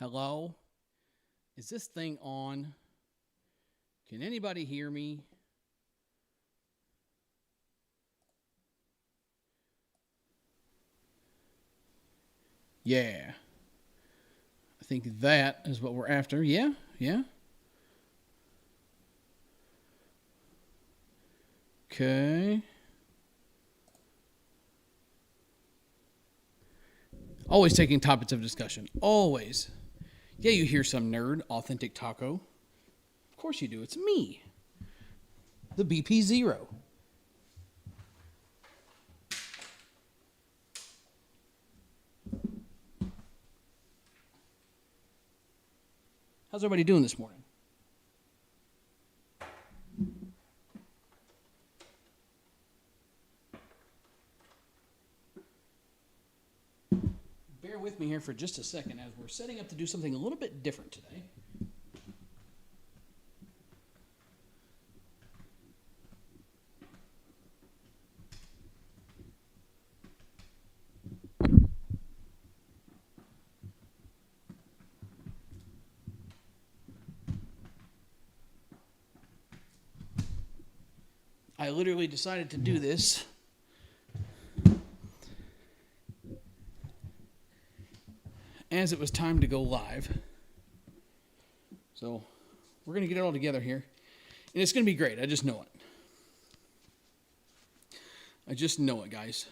Hello? Is this thing on? Can anybody hear me? Yeah. I think that is what we're after. Yeah, yeah. Okay. Always taking topics of discussion. Always. Yeah, you hear some nerd, authentic taco. Of course you do. It's me, the BP0. How's everybody doing this morning? Bear with me here for just a second as we're setting up to do something a little bit different today. I literally decided to do this as it was time to go live. So we're going to get it all together here. And it's going to be great. I just know it. I just know it, guys.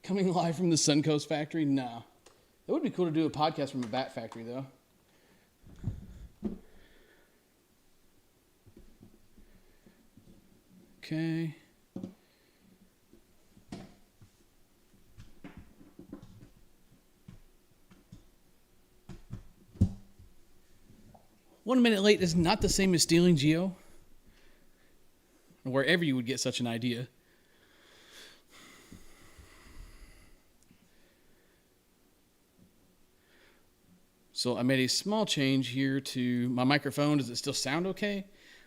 Coming live from the Suncoast factory? No. It would be cool to do a podcast from a bat factory, though. Okay. One minute late is not the same as stealing, Geo. Or wherever you would get such an idea. So I made a small change here to my microphone. Does it still sound okay?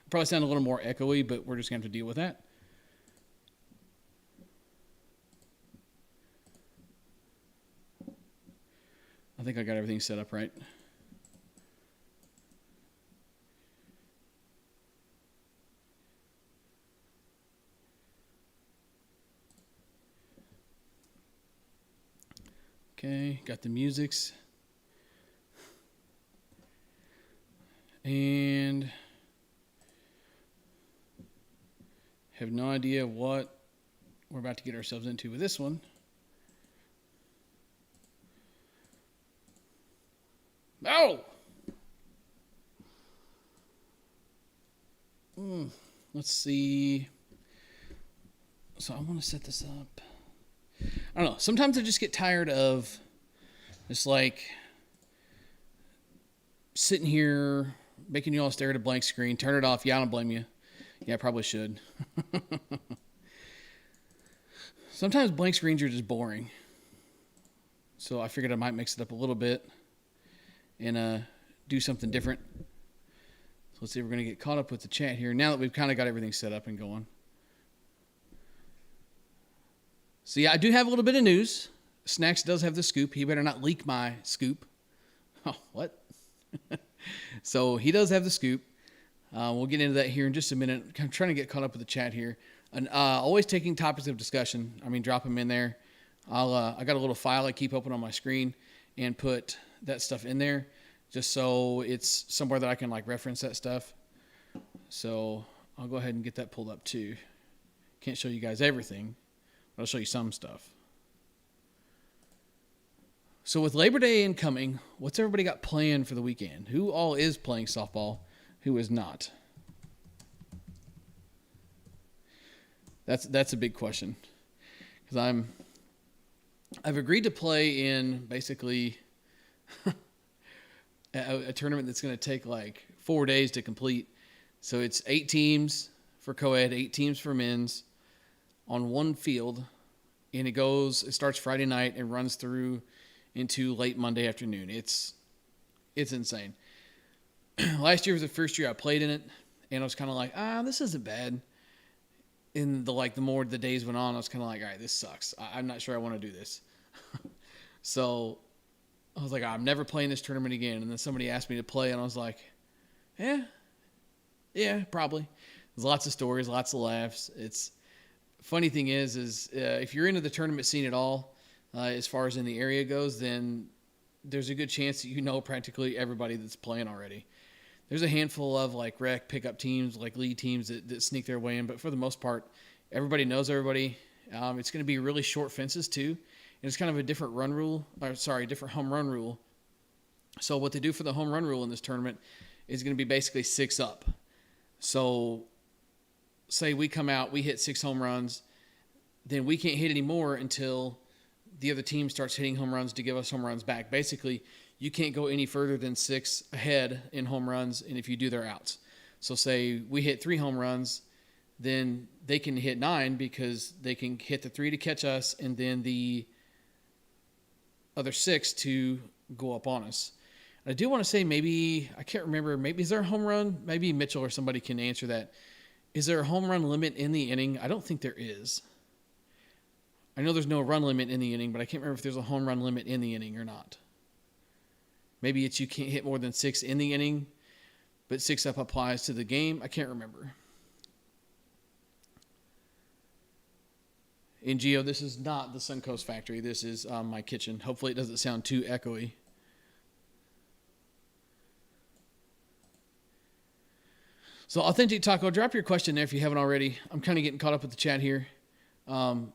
Probably sound a little more echoey, but we're just going to have to deal with that. I think I got everything set up right. Okay, got the musics. And have no idea what we're about to get ourselves into with this one. Oh! Let's see. So I want to set this up. I don't know. Sometimes I just get tired of just like sitting here making you all stare at a blank screen. Turn it off. Yeah, I don't blame you. Yeah, I probably should. Sometimes blank screens are just boring. So I figured I might mix it up a little bit and do something different. So let's see if we're going to get caught up with the chat here now that we've kind of got everything set up and going. So yeah, I do have a little bit of news. Snacks does have the scoop. He better not leak my scoop. Oh, what? So he does have the scoop. We'll get into that here in just a minute. I'm trying to get caught up with the chat here. And always taking topics of discussion. I mean, drop them in there. I got a little file I keep open on my screen and put that stuff in there just so it's somewhere that I can like reference that stuff. So I'll go ahead and get that pulled up too. Can't show you guys everything, but I'll show you some stuff. So with Labor Day incoming, what's everybody got planned for the weekend? Who all is playing softball? Who is not? That's a big question. Because I've agreed to play in basically a tournament that's going to take like 4 days to complete. So it's 8 teams for co-ed, 8 teams for men's on one field. And it starts Friday night and runs through into late Monday afternoon. It's insane. Last year was the first year I played in it, and I was kind of like, this isn't bad. In the more the days went on, I was kind of like, all right, this sucks. I'm not sure I want to do this. So I was like, I'm never playing this tournament again. And then somebody asked me to play, and I was like, yeah, probably. There's lots of stories, lots of laughs. It's funny thing is if you're into the tournament scene at all, as far as in the area goes, then there's a good chance that you know practically everybody that's playing already. There's a handful of like rec pickup teams, like league teams that sneak their way in, but for the most part, everybody knows everybody. It's going to be really short fences too, and it's kind of a different different home run rule. So what they do for the home run rule in this tournament is going to be basically 6 up. So say we come out, we hit 6 home runs, then we can't hit any more until the other team starts hitting home runs to give us home runs back. Basically, you can't go any further than 6 ahead in home runs, and if you do, they're outs. So say we hit 3 home runs, then they can hit 9 because they can hit the 3 to catch us, and then the other 6 to go up on us. I do want to say I can't remember, maybe is there a home run? Maybe Mitchell or somebody can answer that. Is there a home run limit in the inning? I don't think there is. I know there's no run limit in the inning, but I can't remember if there's a home run limit in the inning or not. Maybe it's you can't hit more than 6 in the inning, but 6 up applies to the game. I can't remember. In Geo, this is not the Suncoast factory. This is my kitchen. Hopefully it doesn't sound too echoey. So Authentic Taco, drop your question there if you haven't already. I'm kind of getting caught up with the chat here. As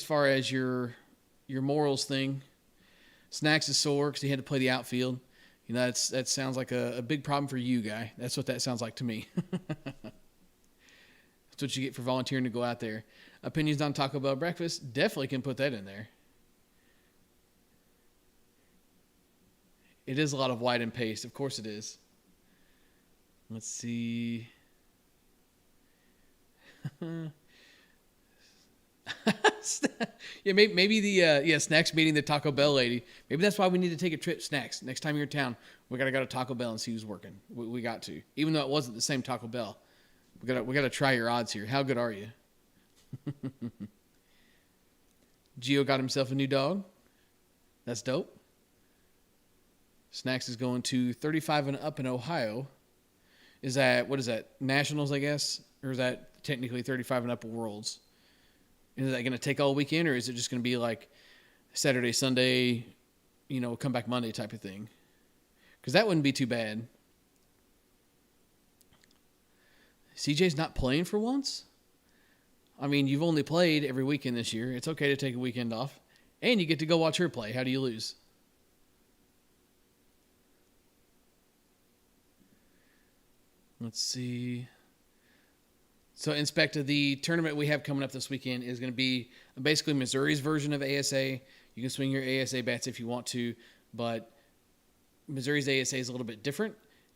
far as your morals thing, Snacks is sore because he had to play the outfield. You know, that sounds like a big problem for you, guy. That's what that sounds like to me. That's what you get for volunteering to go out there. Opinions on Taco Bell breakfast, definitely can put that in there. It is a lot of white and paste. Of course it is. Let's see. Yeah, maybe the Snacks meeting the Taco Bell lady. Maybe that's why we need to take a trip, Snacks. Next time you're in town, we gotta go to Taco Bell and see who's working. We got to, even though it wasn't the same Taco Bell. We gotta try your odds here. How good are you? Gio got himself a new dog. That's dope. Snacks is going to 35 and up in Ohio. What is that? Nationals, I guess? Or is that technically 35 and up Worlds? Is that going to take all weekend, or is it just going to be like Saturday, Sunday, come back Monday type of thing? Because that wouldn't be too bad. CJ's not playing for once? I mean, you've only played every weekend this year. It's okay to take a weekend off. And you get to go watch her play. How do you lose? Let's see. So, Inspector, the tournament we have coming up this weekend is going to be basically Missouri's version of ASA. You can swing your ASA bats if you want to, but Missouri's ASA is a little bit different.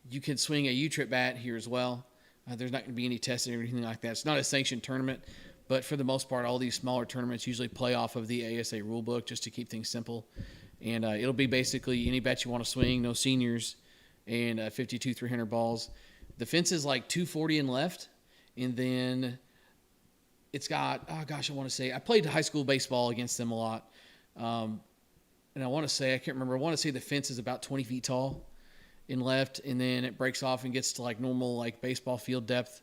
You can swing a U-Trip bat here as well. There's not going to be any testing or anything like that. It's not a sanctioned tournament, but for the most part, all these smaller tournaments usually play off of the ASA rulebook just to keep things simple. And it'll be basically any bat you want to swing, no seniors, and 52 300 balls. The fence is like 240 and left, and then it's got, I want to say, I played high school baseball against them a lot. And I want to say, I can't remember, I want to say the fence is about 20 feet tall in left, and then it breaks off and gets to like normal like baseball field depth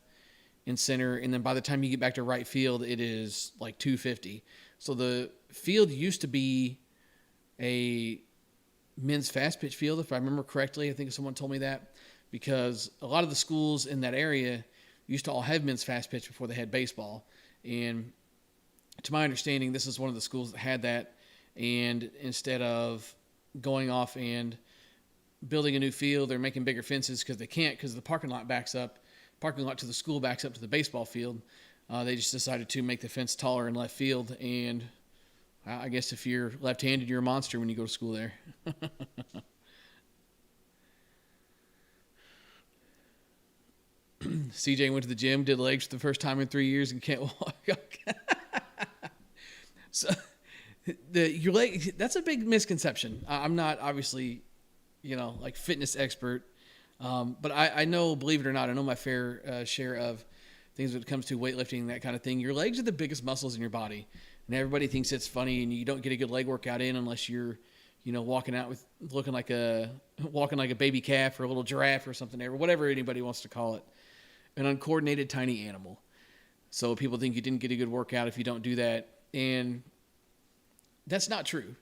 in center, and then by the time you get back to right field, it is like 250. So the field used to be a men's fast pitch field, if I remember correctly. I think someone told me that, because a lot of the schools in that area used to all have men's fast pitch before they had baseball. And to my understanding, this is one of the schools that had that. And instead of going off and building a new field or making bigger fences, because they can't, because the parking lot to the school backs up to the baseball field, they just decided to make the fence taller in left field. And I guess if you're left-handed, you're a monster when you go to school there. CJ went to the gym, did legs for the first time in 3 years, and can't walk. So your leg, that's a big misconception. I'm not obviously, like fitness expert. But I know, believe it or not, I know my fair share of things when it comes to weightlifting, that kind of thing. Your legs are the biggest muscles in your body, and everybody thinks it's funny, and you don't get a good leg workout in unless you're, walking out with walking like a baby calf or a little giraffe or something, or whatever anybody wants to call it, an uncoordinated tiny animal. So people think you didn't get a good workout if you don't do that, and that's not true.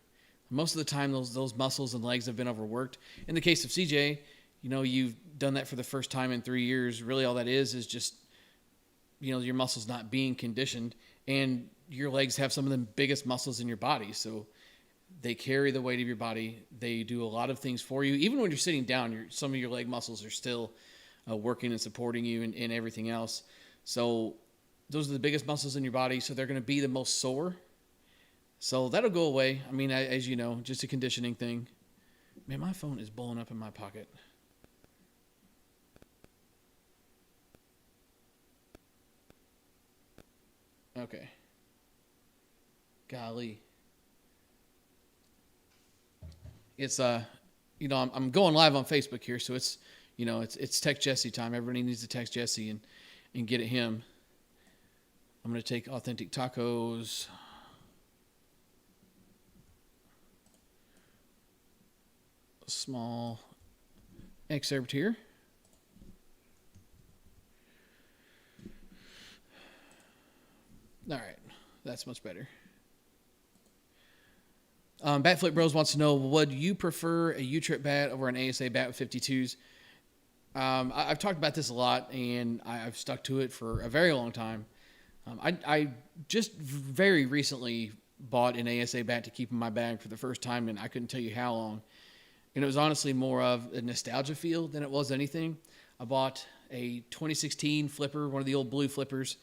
Most of the time, those muscles and legs have been overworked. In the case of CJ, you've done that for the first time in 3 years. Really, all that is just, your muscles not being conditioned, and your legs have some of the biggest muscles in your body. So they carry the weight of your body. They do a lot of things for you. Even when you're sitting down, some of your leg muscles are still working and supporting you and everything else. So those are the biggest muscles in your body. So they're going to be the most sore. So that'll go away. I mean, as you know, just a conditioning thing. Man, my phone is blowing up in my pocket. Okay. Golly. It's I'm going live on Facebook here, so it's text Jesse time. Everybody needs to text Jesse and get at him. I'm gonna take authentic tacos. Small excerpt here. All right, that's much better. Batflip Bros wants to know, would you prefer a U-Trip bat over an ASA bat with 52s? I've talked about this a lot, and I've stuck to it for a very long time. I just very recently bought an ASA bat to keep in my bag for the first time, and I couldn't tell you how long. And it was honestly more of a nostalgia feel than it was anything. I bought a 2016 flipper, one of the old blue flippers,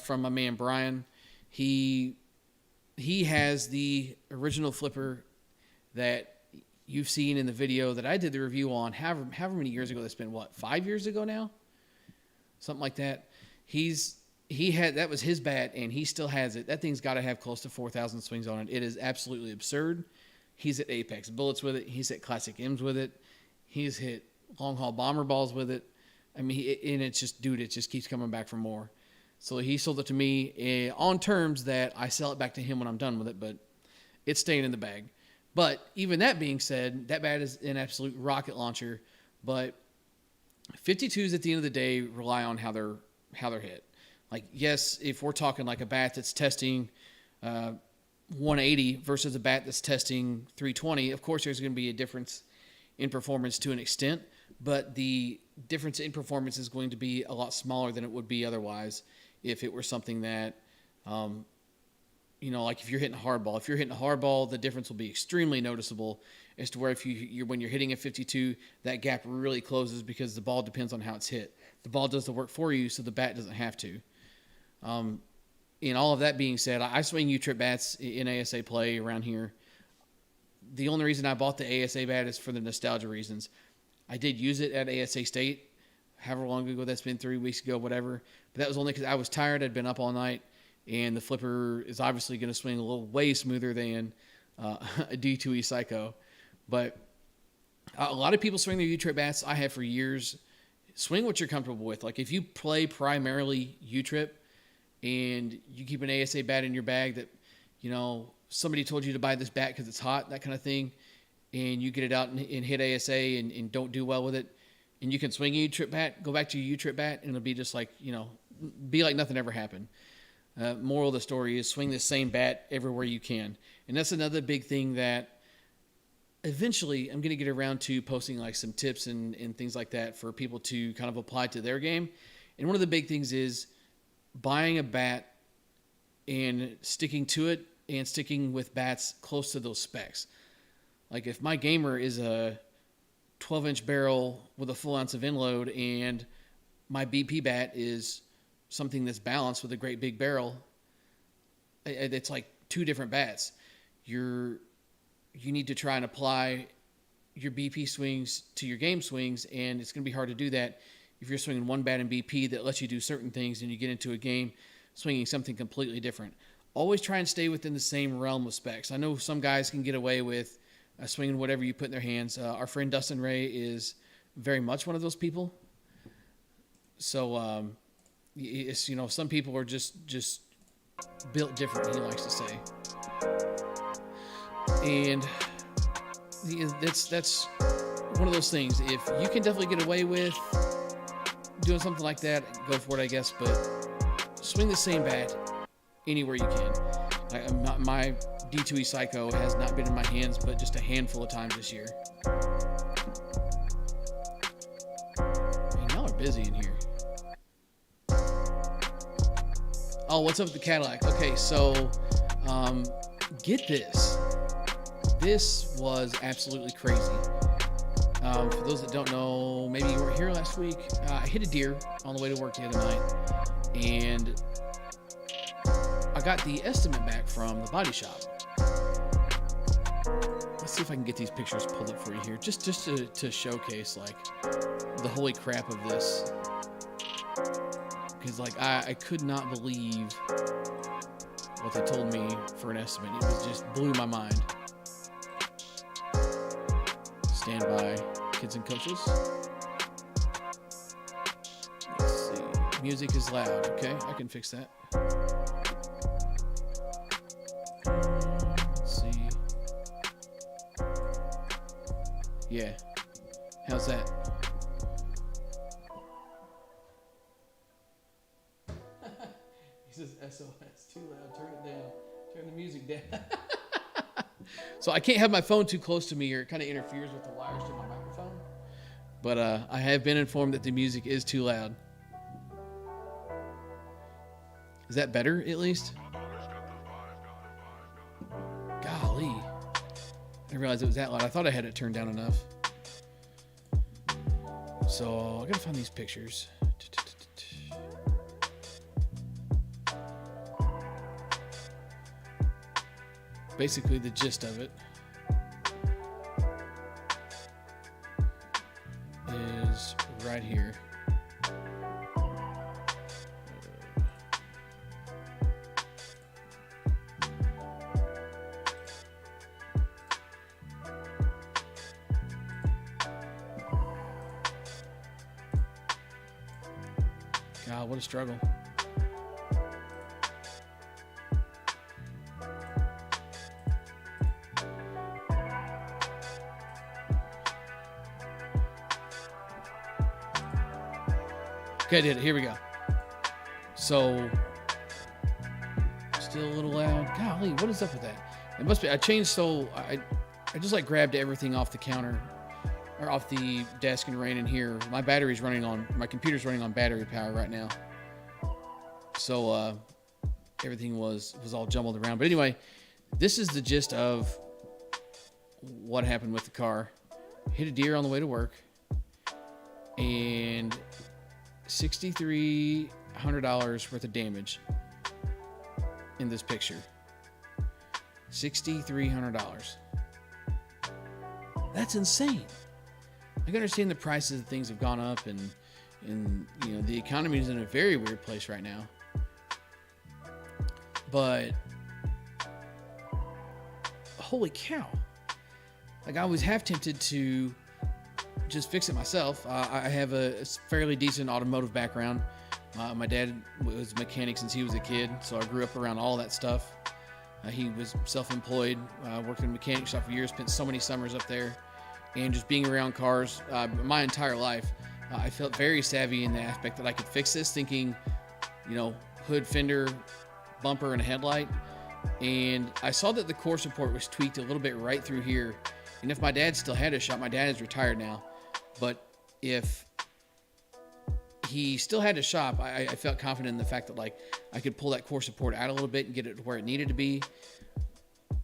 from my man Brian. He has the original flipper that you've seen in the video that I did the review on however many years ago. That's been 5 years ago now? Something like that. That was his bat, and he still has it. That thing's got to have close to 4,000 swings on it. It is absolutely absurd. He's at Apex Bullets with it. He's at Classic M's with it. He's hit long haul bomber balls with it. I mean, and it's just, dude, it just keeps coming back for more. So he sold it to me on terms that I sell it back to him when I'm done with it, but it's staying in the bag. But even that being said, that bat is an absolute rocket launcher. But 52s at the end of the day rely on how they're hit. Like, yes, if we're talking like a bat that's testing 180 versus a bat that's testing 320, of course there's going to be a difference in performance to an extent, but the difference in performance is going to be a lot smaller than it would be otherwise if it were something that, like if you're hitting a hard ball. If you're hitting a hard ball, the difference will be extremely noticeable as to where if when you're hitting a 52, that gap really closes because the ball depends on how it's hit. The ball does the work for you, so the bat doesn't have to. In all of that being said, I swing U-Trip bats in ASA play around here. The only reason I bought the ASA bat is for the nostalgia reasons. I did use it at ASA State, however long ago that's been, 3 weeks ago, whatever. But that was only because I was tired. I'd been up all night, and the flipper is obviously going to swing a little way smoother than a D2E Psycho. But a lot of people swing their U-Trip bats. I have for years. Swing what you're comfortable with. Like if you play primarily U-Trip, and you keep an ASA bat in your bag that, somebody told you to buy this bat because it's hot, that kind of thing, and you get it out and hit ASA and don't do well with it, and you can swing a U-Trip bat, go back to your U-Trip bat, and it'll be just like, be like nothing ever happened. Moral of the story is swing the same bat everywhere you can. And that's another big thing that eventually I'm going to get around to posting like some tips and things like that for people to kind of apply to their game. And one of the big things is buying a bat and sticking to it and sticking with bats close to those specs. Like if my gamer is a 12-inch barrel with a full ounce of inload and my BP bat is something that's balanced with a great big barrel, it's like two different bats. You need to try and apply your BP swings to your game swings, and it's going to be hard to do that if you're swinging one bat in BP that lets you do certain things and you get into a game swinging something completely different. Always try and stay within the same realm of specs. I know some guys can get away with swinging whatever you put in their hands. Our friend Dustin Ray is very much one of those people. So, it's, some people are just built different, he likes to say. And that's one of those things. If you can definitely get away with doing something like that, go for it, I guess. But swing the same bat anywhere you can. My D2E Psycho has not been in my hands, but just a handful of times this year. Man, y'all are busy in here. Oh, what's up with the Cadillac? Okay, so get this. This was absolutely crazy. For those that don't know, maybe you weren't here last week, I hit a deer on the way to work the other night, and I got the estimate back from the body shop. Let's see if I can get these pictures pulled up for you here, just to showcase like the holy crap of this. Because like I could not believe what they told me for an estimate. It was just blew my mind. Stand by, kids and coaches. Let's see. Music is loud. Okay, I can fix that. Let's see. Yeah. How's that? He says SOS, too loud, turn it down, turn the music down. So I can't have my phone too close to me or it kind of interferes with the wires to my microphone. But I have been informed that the music is too loud. Is that better at least? Golly. I didn't realize it was that loud. I thought I had it turned down enough. So I gotta find these pictures. Basically the gist of it is right here. God, what a struggle. Okay, I did it. Here we go. So, still a little loud. Golly, what is up with that? It must be. I changed, so I just like grabbed everything off the counter or off the desk and ran in here. My computer's running on battery power right now. So everything was all jumbled around. But anyway, this is the gist of what happened with the car. Hit a deer on the way to work, and $6,300 worth of damage in this picture. $6,300. That's insane. I can understand the prices of things have gone up, and the economy is in a very weird place right now. But holy cow! Like, I was half tempted to just fix it myself. I have a fairly decent automotive background. My dad was a mechanic since he was a kid, so I grew up around all that stuff. He was self-employed, worked in a mechanic shop for years, spent so many summers up there, and just being around cars my entire life, I felt very savvy in the aspect that I could fix this, thinking, hood, fender, bumper, and a headlight. And I saw that the core support was tweaked a little bit right through here. And if my dad still had a shop, my dad is retired now, but if he still had a shop, I felt confident in the fact that like I could pull that core support out a little bit and get it to where it needed to be.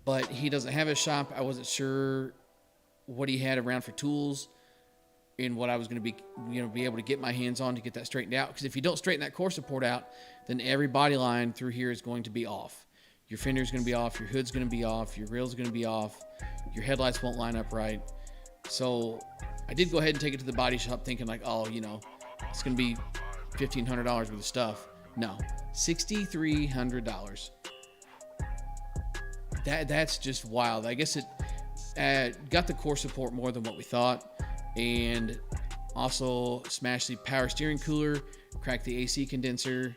But he doesn't have a shop. I wasn't sure what he had around for tools and what I was going to be able to get my hands on to get that straightened out. Because if you don't straighten that core support out, then every body line through here is going to be off. Your fender's going to be off. Your hood's going to be off. Your grill's going to be off. Your headlights won't line up right. So I did go ahead and take it to the body shop thinking like, it's going to be $1,500 worth of stuff. No, $6,300. That's just wild. I guess it got the core support more than what we thought. And Also smashed the power steering cooler, cracked the AC condenser.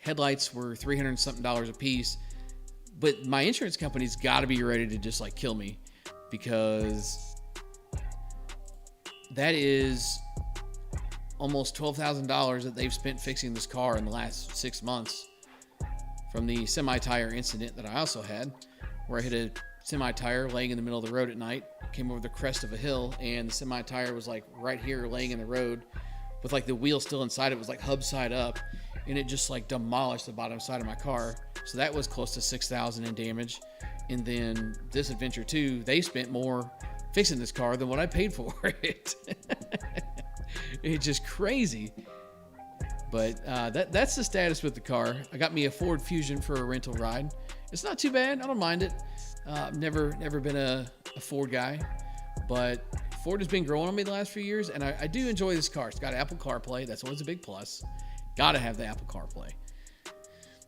Headlights were $300 something a piece. But my insurance company's got to be ready to just like kill me, because that is almost $12,000 that they've spent fixing this car in the last 6 months, from the semi-tire incident that I also had, where I hit a semi-tire laying in the middle of the road at night, came over the crest of a hill, and the semi-tire was like right here laying in the road with like the wheel still inside. It was like hub side up, and it just like demolished the bottom side of my car. So that was close to $6,000 in damage. And then this adventure too, they spent more fixing this car than what I paid for it. It's just crazy. But that's the status with the car. I got me a Ford Fusion for a rental ride. It's not too bad. I don't mind it. I've never been a Ford guy, but Ford has been growing on me the last few years, and I do enjoy this car. It's got Apple CarPlay. That's always a big plus. Gotta have the Apple CarPlay.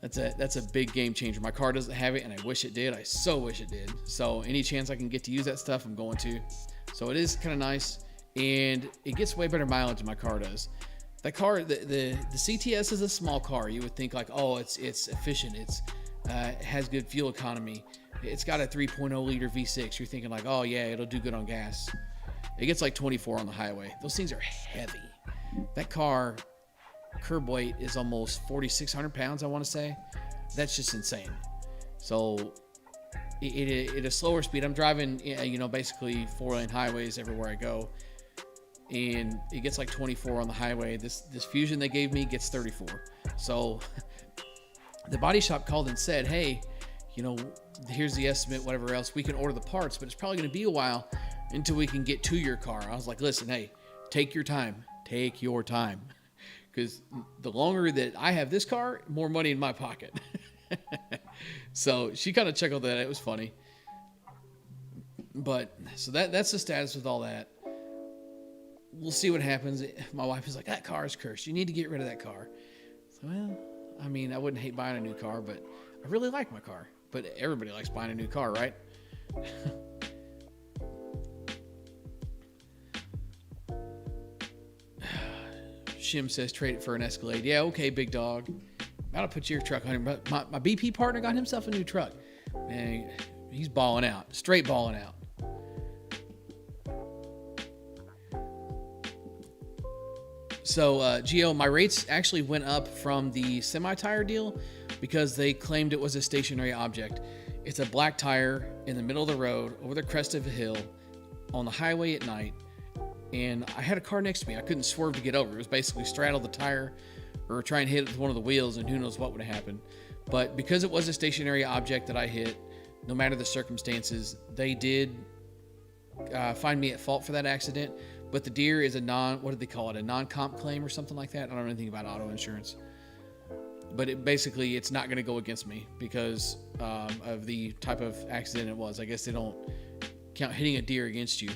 That's a big game changer. My car doesn't have it, and I wish it did. I so wish it did. So any chance I can get to use that stuff, I'm going to. So it is kind of nice, and it gets way better mileage than my car does. That car, the CTS is a small car. You would think like, oh, it's efficient. It has good fuel economy. It's got a 3.0 liter V6. You're thinking like, oh yeah, it'll do good on gas. It gets like 24 on the highway. Those things are heavy. That car curb weight is almost 4,600 pounds, I want to say. That's just insane. So at a slower speed, I'm driving, basically 4-lane highways everywhere I go, and it gets like 24 on the highway. This Fusion they gave me gets 34. So the body shop called and said, hey, here's the estimate, whatever else. We can order the parts, but it's probably going to be a while until we can get to your car. I was like, listen, hey, take your time. Take your time. Because the longer that I have this car, more money in my pocket. So she kind of chuckled at it. It was funny. But so that's the status with all that. We'll see what happens. My wife is like, that car is cursed. You need to get rid of that car. So, well, I mean, I wouldn't hate buying a new car, but I really like my car. But everybody likes buying a new car, right? Shim says trade it for an Escalade. Yeah, okay, big dog. I'll put your truck on him. But my BP partner got himself a new truck. Man, he's balling out. Straight balling out. So, Gio, my rates actually went up from the semi-tire deal because they claimed it was a stationary object. It's a black tire in the middle of the road over the crest of a hill on the highway at night. And I had a car next to me. I couldn't swerve to get over. It was basically straddle the tire or try and hit it with one of the wheels, and who knows what would have happened. But because it was a stationary object that I hit, no matter the circumstances, they did find me at fault for that accident. But the deer is a what did they call it? A non-comp claim or something like that. I don't know anything about auto insurance. But it's not going to go against me because of the type of accident it was. I guess they don't count hitting a deer against you.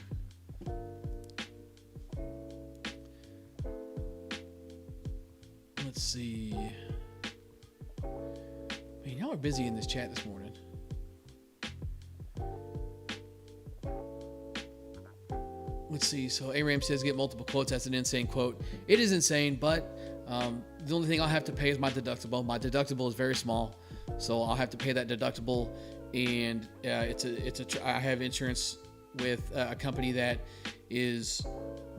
Let's see. Man, y'all are busy in this chat this morning. Let's see. So Aram says get multiple quotes. That's an insane quote. It is insane, but the only thing I'll have to pay is my deductible. My deductible is very small, so I'll have to pay that deductible. And I have insurance with a company that is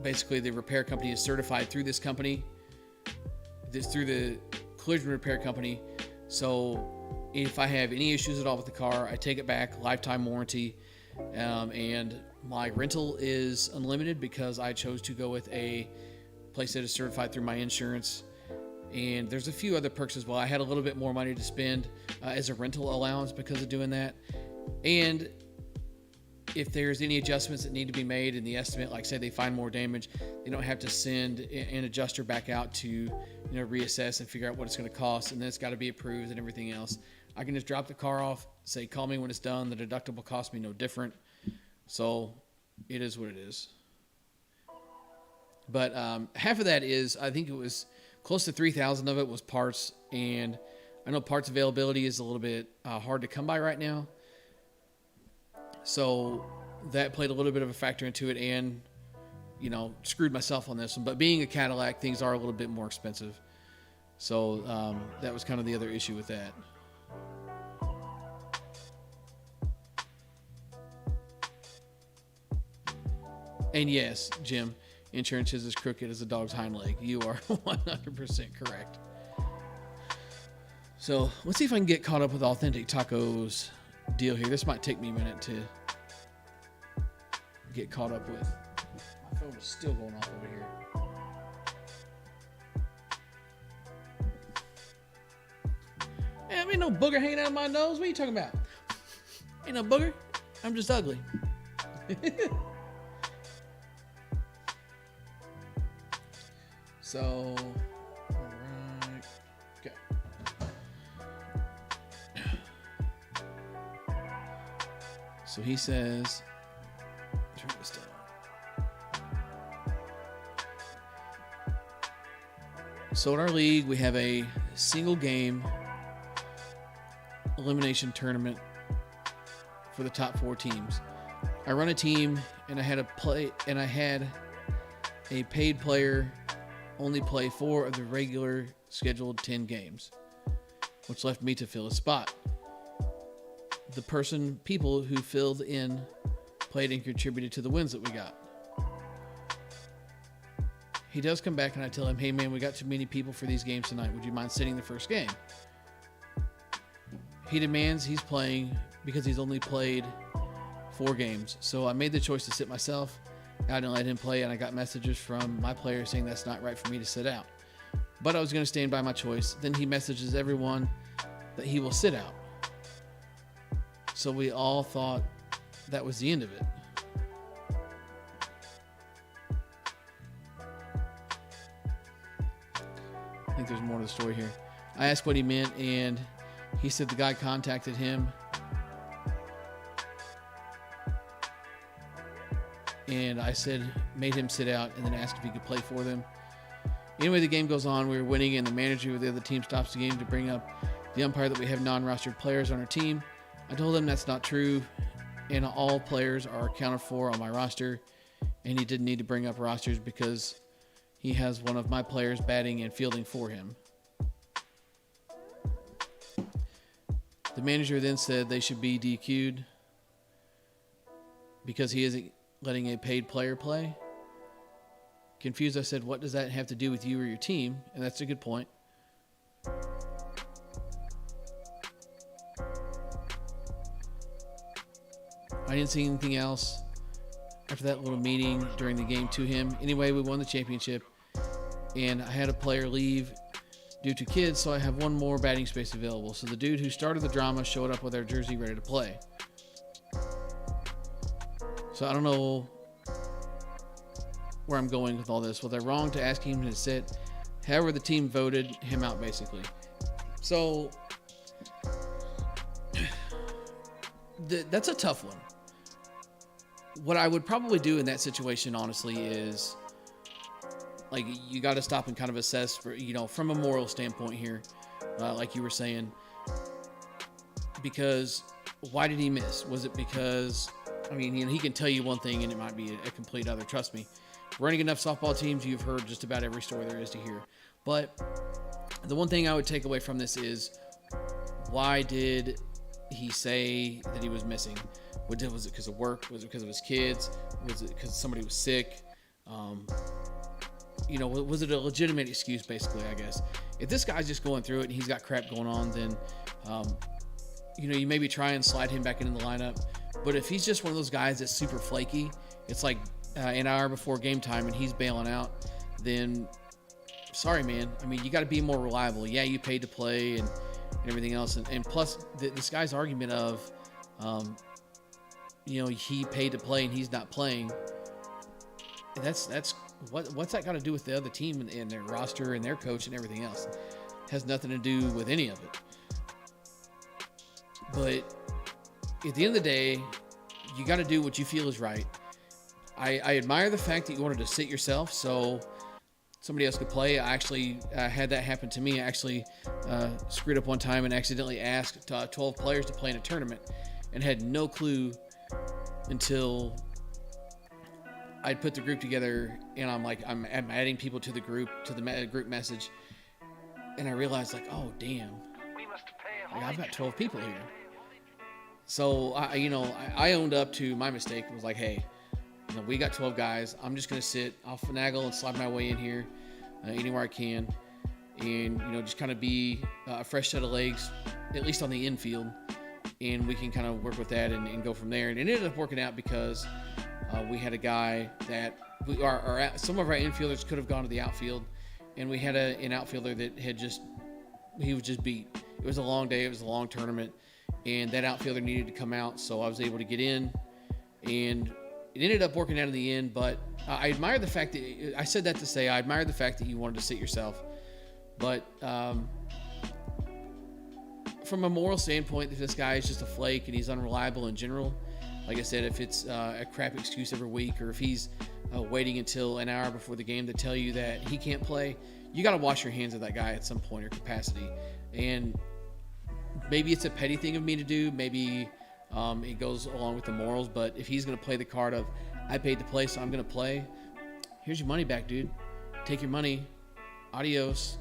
basically the repair company is certified through this company. Through the collision repair company. So if I have any issues at all with the car, I take it back, lifetime warranty, and my rental is unlimited because I chose to go with a place that is certified through my insurance. And there's a few other perks as well. I had a little bit more money to spend as a rental allowance because of doing that. And if there's any adjustments that need to be made in the estimate, like say they find more damage, they don't have to send an adjuster back out to reassess and figure out what it's going to cost, and then it's got to be approved and everything else. I can just drop the car off, say call me when it's done. The deductible costs me no different, so it is what it is. But half of that is, I think it was close to 3,000 of it was parts, and I know parts availability is a little bit hard to come by right now. So that played a little bit of a factor into it, and screwed myself on this one. But being a Cadillac, things are a little bit more expensive. So that was kind of the other issue with that. And yes, Jim, insurance is as crooked as a dog's hind leg. You are 100% correct. So let's see if I can get caught up with Authentic Taco's deal here. This might take me a minute to get caught up with. My phone is still going off over here. Man, ain't no booger hanging out of my nose. What are you talking about? Ain't no booger. I'm just ugly. So, all right. Okay. So he says, turn this down. So in our league, we have a single game elimination tournament for the top 4 teams. I run a team, and I had a paid player only play 4 of the regular scheduled 10 games, which left me to fill a spot. The people who filled in played and contributed to the wins that we got. He does come back, and I tell him, hey man, we got too many people for these games tonight. Would you mind sitting the first game? He demands he's playing because he's only played 4 games. So I made the choice to sit myself out and let him play, and I got messages from my players saying that's not right for me to sit out. But I was going to stand by my choice. Then he messages everyone that he will sit out. So we all thought that was the end of it. I think there's more to the story here. I asked what he meant, and he said the guy contacted him and I made him sit out and then asked if he could play for them. Anyway, the game goes on. We were winning, and the manager of the other team stops the game to bring up the umpire that we have non-rostered players on our team. I told him that's not true, and all players are accounted for on my roster, and he didn't need to bring up rosters because he has one of my players batting and fielding for him. The manager then said they should be DQ'd because he isn't letting a paid player play. Confused, I said, what does that have to do with you or your team? And that's a good point. I didn't see anything else after that little meeting during the game to him. Anyway, we won the championship, and I had a player leave due to kids, so I have one more batting space available. So the dude who started the drama showed up with our jersey ready to play. So I don't know where I'm going with all this. Was I wrong to ask him to sit? However, the team voted him out, basically. So that's a tough one. What I would probably do in that situation, honestly, is like you got to stop and kind of assess for, from a moral standpoint here, like you were saying, because why did he miss? Was it because, he can tell you one thing and it might be a complete other. Trust me, running enough softball teams, you've heard just about every story there is to hear. But the one thing I would take away from this is, why did he say that he was missing? Was it because of work? Was it because of his kids? Was it because somebody was sick? Was it a legitimate excuse, basically, I guess? If this guy's just going through it and he's got crap going on, then, you maybe try and slide him back into the lineup. But if he's just one of those guys that's super flaky, it's like an hour before game time and he's bailing out, then sorry, man. You got to be more reliable. Yeah, you paid to play and everything else. And plus, this guy's argument of, he paid to play and he's not playing. What's that got to do with the other team and their roster and their coach and everything else? It has nothing to do with any of it. But at the end of the day, you got to do what you feel is right. I admire the fact that you wanted to sit yourself so somebody else could play. I actually had that happen to me. I actually screwed up one time and accidentally asked 12 players to play in a tournament and had no clue until I'd put the group together, and I'm adding people to the group, to the group message, and I realized like, oh damn, like I've got 12 people here. So I owned up to my mistake. It was like, hey, we got 12 guys. I'm just gonna sit. I'll finagle and slide my way in here anywhere I can, and just kind of be a fresh set of legs, at least on the infield, and we can kind of work with that and go from there. And it ended up working out because we had a guy that some of our infielders could have gone to the outfield, and we had an outfielder that he was just beat. It was a long day. It was a long tournament, and that outfielder needed to come out, so I was able to get in, and it ended up working out in the end. But I admire the fact that I said that to say I admire the fact that you wanted to sit yourself. But from a moral standpoint, if this guy is just a flake and he's unreliable in general, like I said, if it's a crap excuse every week, or if he's waiting until an hour before the game to tell you that he can't play, you got to wash your hands of that guy at some point or capacity. And maybe it's a petty thing of me to do. Maybe it goes along with the morals. But if he's going to play the card of, I paid to play, so I'm going to play, here's your money back, dude. Take your money. Adios.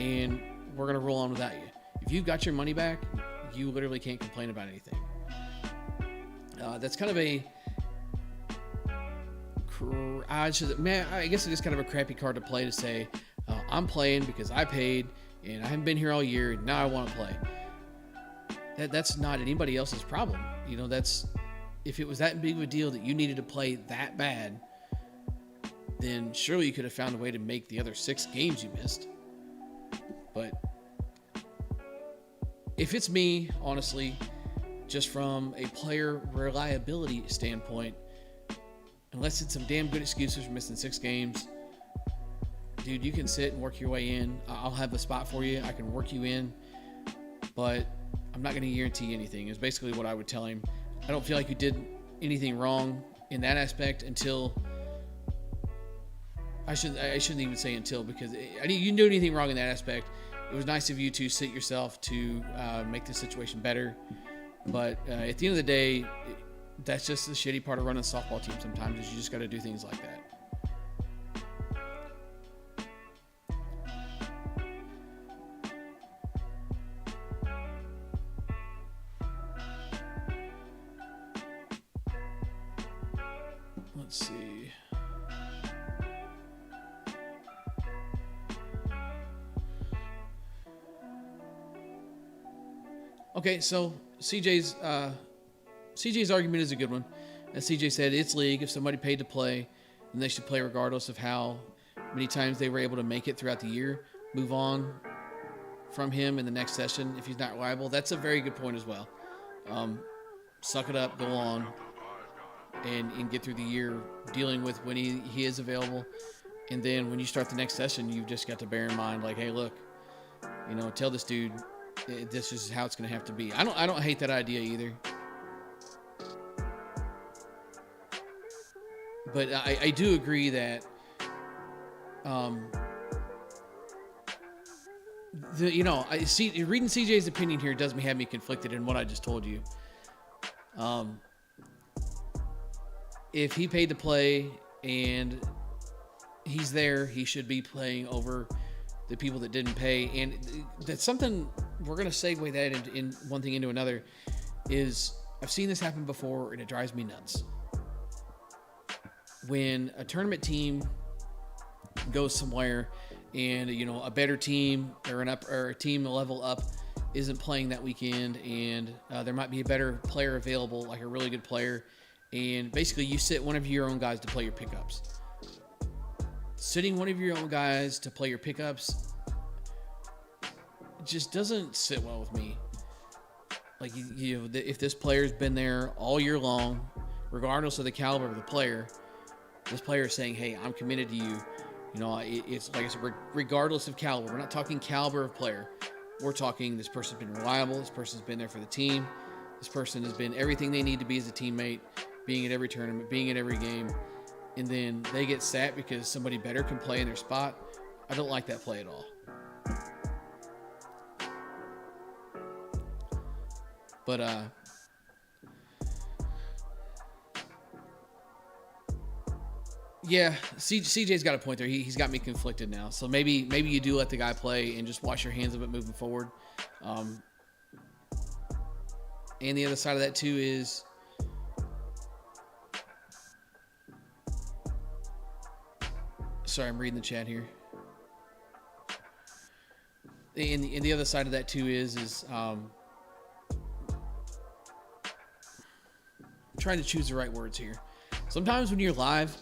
And we're going to roll on without you. If you've got your money back, you literally can't complain about anything. That's kind of I guess it is kind of a crappy card to play, to say, I'm playing because I paid and I haven't been here all year and now I want to play. That's not anybody else's problem. If it was that big of a deal that you needed to play that bad, then surely you could have found a way to make the other 6 games you missed. But if it's me, honestly, just from a player reliability standpoint, unless it's some damn good excuses for missing 6 games, dude, you can sit and work your way in. I'll have the spot for you. I can work you in, but I'm not going to guarantee anything, is basically what I would tell him. I don't feel like you did anything wrong in that aspect until I shouldn't even say until, because you didn't do anything wrong in that aspect. It was nice of you to sit yourself to make the situation better. But at the end of the day, that's just the shitty part of running a softball team sometimes, is you just got to do things like that. Let's see. Okay, so CJ's argument is a good one. As CJ said, it's league. If somebody paid to play, then they should play regardless of how many times they were able to make it throughout the year. Move on from him in the next session if he's not reliable. That's a very good point as well. Suck it up, go on, and get through the year dealing with when he is available. And then when you start the next session, you've just got to bear in mind, like, hey, look, tell this dude this is how it's going to have to be. I don't hate that idea either. But I do agree that reading CJ's opinion here does have me conflicted in what I just told you. If he paid to play and he's there, he should be playing over the people that didn't pay. And that's something we're going to segue that in one thing into another. Is I've seen this happen before, and it drives me nuts. When a tournament team goes somewhere and a better team or a team level up isn't playing that weekend, and there might be a better player available, like a really good player, and basically you sit one of your own guys to play your pickups. Sitting one of your own guys to play your pickups just doesn't sit well with me. Like, if this player's been there all year long, regardless of the caliber of the player, this player is saying, hey, I'm committed to you. It's like I said, regardless of caliber. We're not talking caliber of player. We're talking this person's been reliable. This person's been there for the team. This person has been everything they need to be as a teammate, being at every tournament, being at every game. And then they get sat because somebody better can play in their spot. I don't like that play at all. But Yeah, CJ's got a point there. He's got me conflicted now. So maybe you do let the guy play and just wash your hands of it moving forward. And the other side of that too is, sorry, I'm reading the chat here. And the other side of that too is I'm trying to choose the right words here. Sometimes when you're live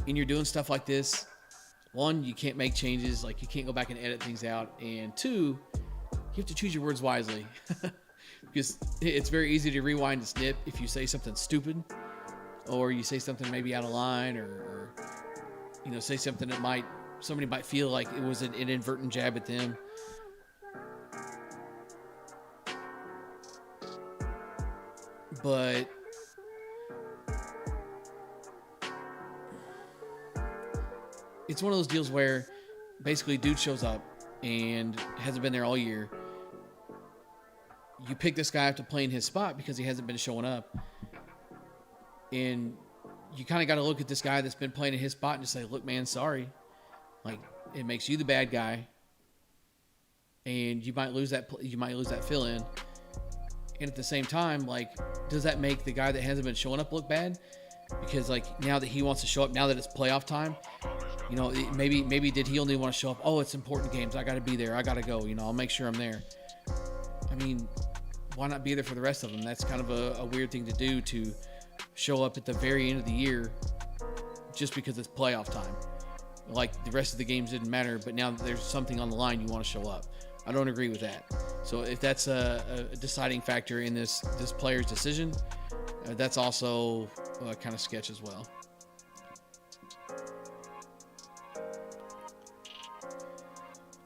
and you're doing stuff like this, one, you can't make changes, like you can't go back and edit things out, and two, you have to choose your words wisely. Because it's very easy to rewind and snip if you say something stupid, or you say something maybe out of line, or you know, say something that somebody might feel like it was an inadvertent jab at them. But it's one of those deals where basically dude shows up and hasn't been there all year. You pick this guy up to play in his spot because he hasn't been showing up. And you kind of got to look at this guy that's been playing in his spot and just say, look, man, sorry. Like, it makes you the bad guy. And you might lose that fill in. And at the same time, like, does that make the guy that hasn't been showing up look bad? Because, like, now that he wants to show up, now that it's playoff time, you know, maybe did he only want to show up? Oh, it's important games. I got to be there. I got to go. You know, I'll make sure I'm there. I mean, why not be there for the rest of them? That's kind of a weird thing to do, to show up at the very end of the year just because it's playoff time. Like, the rest of the games didn't matter, but now that there's something on the line, you want to show up. I don't agree with that. So if that's a deciding factor in this player's decision, that's also kind of sketch as well.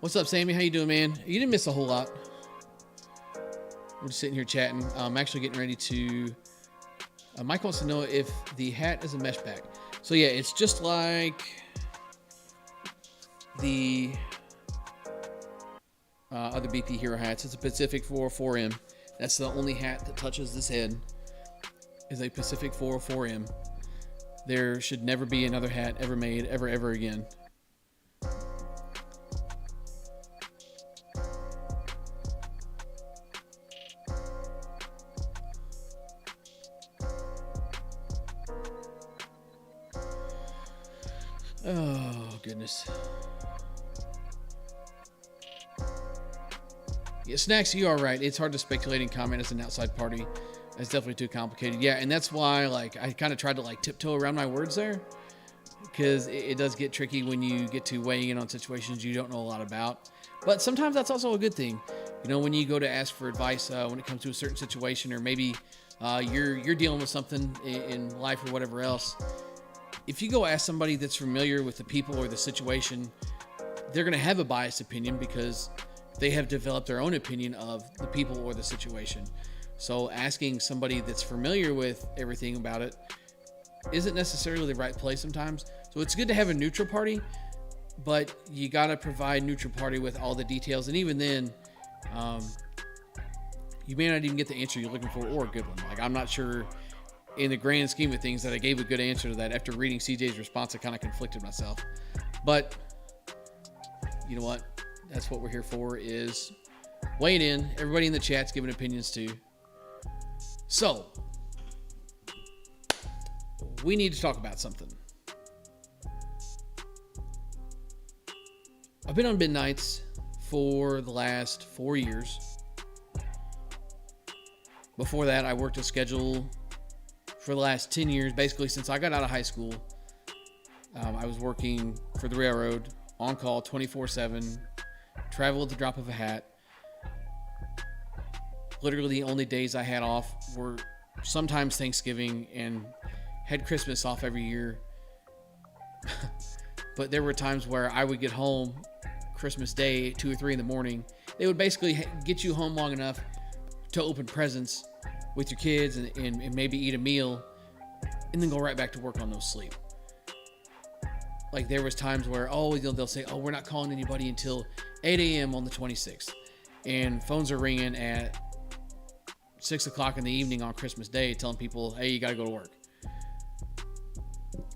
What's up, Sammy? How you doing, man? You didn't miss a whole lot. We're just sitting here chatting. I'm actually getting ready to... Mike wants to know if the hat is a mesh back. So yeah, it's just like the other BP Hero hats. It's a Pacific 404M. That's the only hat that touches this head, is a Pacific 404M. There should never be another hat ever made, ever again. Oh, goodness. Yeah, Snacks, you are right. It's hard to speculate and comment as an outside party. It's definitely too complicated. Yeah, and that's why, like, I kind of tried to, like, tiptoe around my words there, because it does get tricky when you get to weighing in on situations you don't know a lot about. But sometimes that's also a good thing. You know, when you go to ask for advice when it comes to a certain situation, or maybe you're dealing with something in life or whatever else, if you go ask somebody that's familiar with the people or the situation, they're going to have a biased opinion because they have developed their own opinion of the people or the situation. So asking somebody that's familiar with everything about it isn't necessarily the right place sometimes. So it's good to have a neutral party, but you got to provide neutral party with all the details. And even then, you may not even get the answer you're looking for, or a good one. Like, I'm not sure in the grand scheme of things that I gave a good answer to that. After reading CJ's response, I kind of conflicted myself. But you know what? That's what we're here for, is weighing in. Everybody in the chat's giving opinions too. So we need to talk about something. I've been on midnights for the last 4 years. Before that, I worked a schedule for the last 10 years, basically since I got out of high school. I was working for the railroad, on call 24/7, travel at the drop of a hat. Literally the only days I had off were sometimes Thanksgiving, and had Christmas off every year. But there were times where I would get home Christmas Day at 2 or 3 in the morning. They would basically get you home long enough to open presents with your kids and maybe eat a meal, and then go right back to work on no sleep. Like, there was times where, they'll say, we're not calling anybody until 8 a.m. on the 26th. And phones are ringing at 6 o'clock in the evening on Christmas Day telling people, hey, you got to go to work.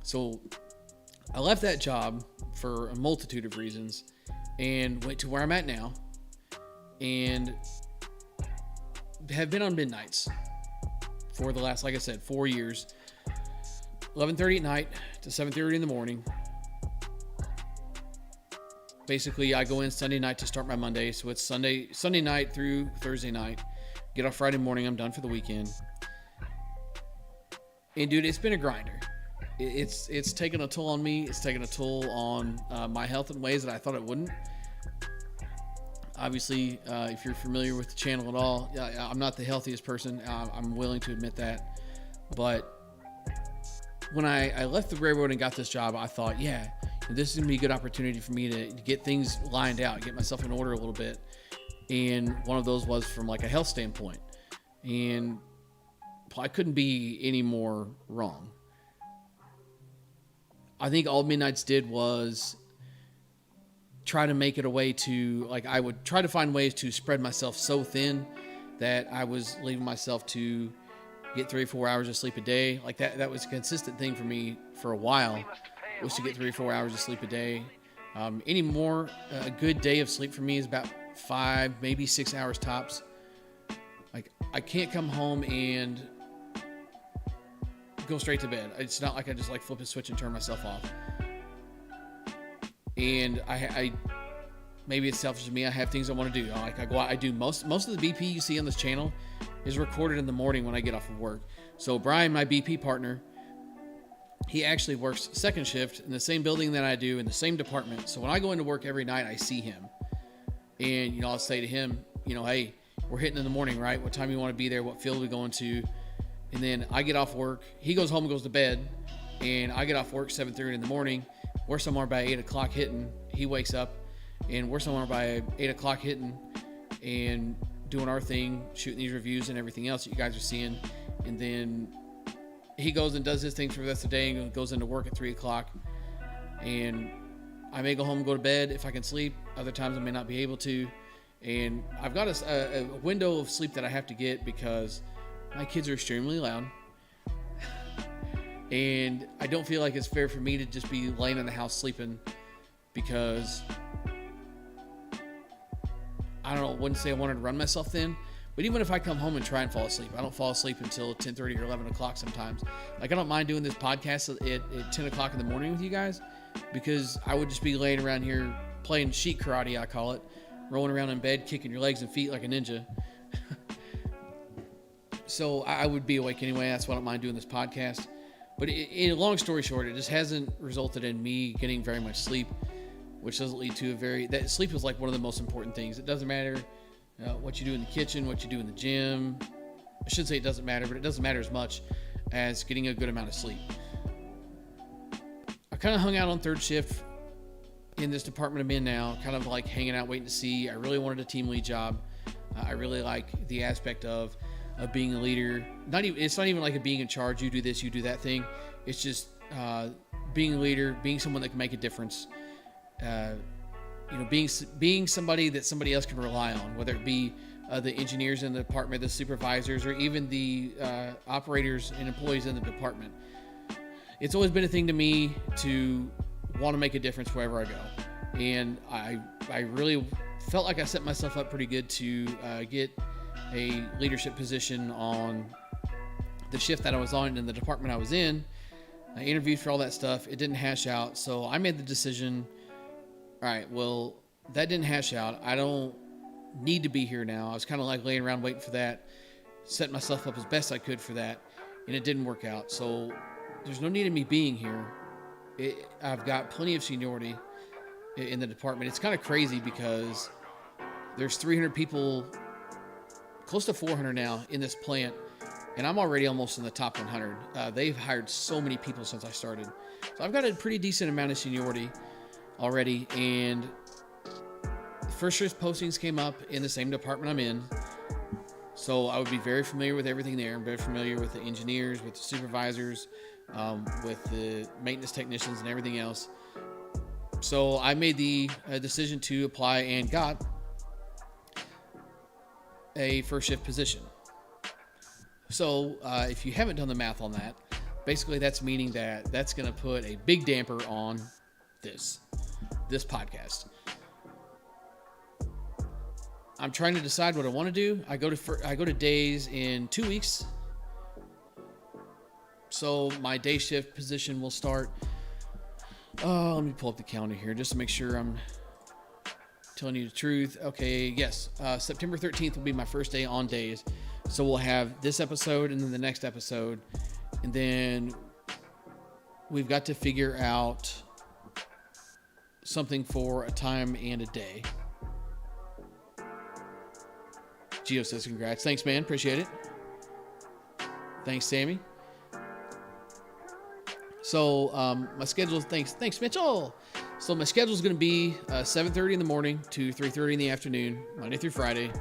So I left that job for a multitude of reasons and went to where I'm at now and have been on midnights for the last, like I said, 4 years. 11:30 at night to 7:30 in the morning. Basically, I go in Sunday night to start my Monday. So it's Sunday night through Thursday night. Get off Friday morning. I'm done for the weekend. And dude, it's been a grinder. It's taken a toll on me. It's taken a toll on my health in ways that I thought it wouldn't. Obviously, if you're familiar with the channel at all, I'm not the healthiest person. I'm willing to admit that. But when I left the railroad and got this job, I thought, yeah, this is going to be a good opportunity for me to get things lined out, get myself in order a little bit. And one of those was from like a health standpoint. And I couldn't be any more wrong. I think all Midnights did was try to make it a way to, like, I would try to find ways to spread myself so thin that I was leaving myself to get 3 or 4 hours of sleep a day. Like that was a consistent thing for me for a while, was to get 3 or 4 hours of sleep a day. Anymore, a good day of sleep for me is about 5, maybe 6 hours tops. Like, I can't come home and go straight to bed. It's not like I just like flip a switch and turn myself off. And I maybe it's selfish of me. I have things I want to do. Like, I go out, I do most of the BP you see on this channel is recorded in the morning when I get off of work. So Brian, my BP partner, he actually works second shift in the same building that I do, in the same department. So when I go into work every night, I see him. And, you know, I'll say to him, you know, hey, we're hitting in the morning, right? What time you want to be there? What field are we going to? And then I get off work. He goes home and goes to bed. And I get off work 7:30 in the morning. We're somewhere by 8 o'clock hitting. He wakes up. And we're somewhere by 8 o'clock hitting and doing our thing, shooting these reviews and everything else that you guys are seeing. And then he goes and does his thing for the rest of the day and goes into work at 3 o'clock. And I may go home and go to bed if I can sleep. Other times I may not be able to. And I've got a window of sleep that I have to get because my kids are extremely loud. And I don't feel like it's fair for me to just be laying in the house sleeping, because I don't know, I wouldn't say I wanted to run myself thin, but even if I come home and try and fall asleep, I don't fall asleep until 10:30 or 11 o'clock sometimes. Like, I don't mind doing this podcast at 10 o'clock in the morning with you guys, because I would just be laying around here playing sheet karate, I call it, rolling around in bed, kicking your legs and feet like a ninja. So I would be awake anyway. That's why I don't mind doing this podcast. But long story short, it just hasn't resulted in me getting very much sleep, which doesn't lead to that sleep is like one of the most important things. It doesn't matter what you do in the kitchen, what you do in the gym. I should say it doesn't matter, but it doesn't matter as much as getting a good amount of sleep. I kind of hung out on third shift in this department I'm in now, kind of like hanging out, waiting to see. I really wanted a team lead job. I really like the aspect of being a leader. It's not even like a being in charge, you do this, you do that thing. It's just being a leader, being someone that can make a difference. Being somebody that somebody else can rely on, whether it be the engineers in the department, the supervisors, or even the operators and employees in the department. It's always been a thing to me to want to make a difference wherever I go. And I really felt like I set myself up pretty good to get a leadership position on the shift that I was on in the department I was in. I interviewed for all that stuff. It didn't hash out. So I made the decision, all right, well, that didn't hash out. I don't need to be here now. I was kind of like laying around waiting for that, setting myself up as best I could for that, and it didn't work out. So there's no need of me being here. I've got plenty of seniority in the department. It's kind of crazy because there's 300 people, close to 400 now in this plant, and I'm already almost in the top 100. They've hired so many people since I started. So I've got a pretty decent amount of seniority already, and first shift postings came up in the same department I'm in. So I would be very familiar with everything there. I'm very familiar with the engineers, with the supervisors, with the maintenance technicians and everything else. So I made the decision to apply and got a first shift position. So if you haven't done the math on that, basically that's meaning that that's going to put a big damper on this podcast. I'm trying to decide what I want to do. I go to days in 2 weeks. So my day shift position will start. Let me pull up the calendar here just to make sure I'm telling you the truth. Okay, yes. September 13th will be my first day on days. So we'll have this episode and then the next episode. And then we've got to figure out something for a time and a day. Gio says congrats. Thanks, man. Appreciate it. Thanks, Sammy. So my schedule, thanks Mitchell. So my schedule is going to be 7:30 in the morning to 3:30 in the afternoon, Monday through Friday.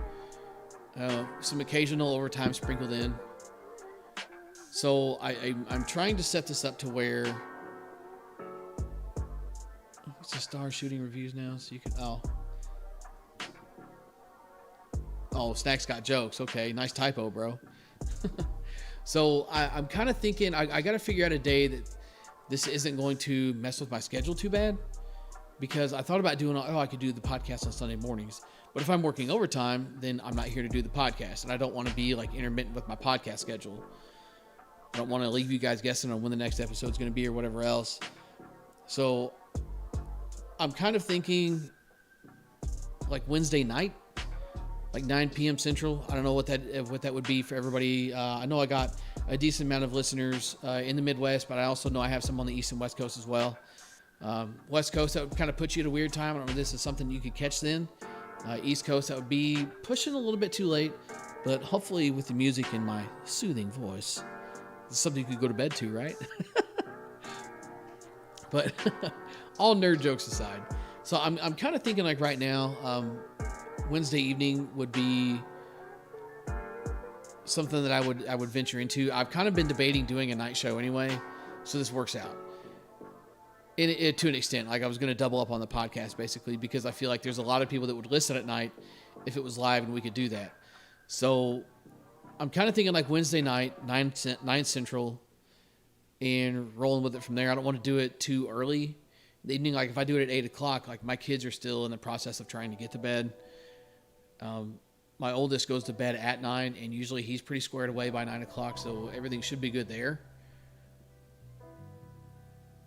Some occasional overtime sprinkled in. So I'm trying to set this up to where what's the star shooting reviews now? So you can Snacks got jokes. Okay, nice typo, bro. So I'm kind of thinking I got to figure out a day that this isn't going to mess with my schedule too bad, because I thought about doing, I could do the podcast on Sunday mornings, but if I'm working overtime, then I'm not here to do the podcast, and I don't want to be like intermittent with my podcast schedule. I don't want to leave you guys guessing on when the next episode is going to be or whatever else. So I'm kind of thinking like Wednesday night, like 9 p.m. Central. I don't know what that would be for everybody. I know I got a decent amount of listeners in the Midwest, but I also know I have some on the East and West Coast as well. West Coast, that would kind of put you at a weird time. I don't know if this is something you could catch then. East Coast, that would be pushing a little bit too late, but hopefully with the music in my soothing voice, it's something you could go to bed to, right? But all nerd jokes aside, so I'm kind of thinking like right now, Wednesday evening would be something that I would venture into. I've kind of been debating doing a night show anyway, so this works out. To an extent, like I was going to double up on the podcast basically, because I feel like there's a lot of people that would listen at night if it was live and we could do that. So I'm kind of thinking like Wednesday night, 9 Central, and rolling with it from there. I don't want to do it too early in the evening. Like if I do it at 8 o'clock, like my kids are still in the process of trying to get to bed. My oldest goes to bed at 9, and usually he's pretty squared away by 9 o'clock, so everything should be good there.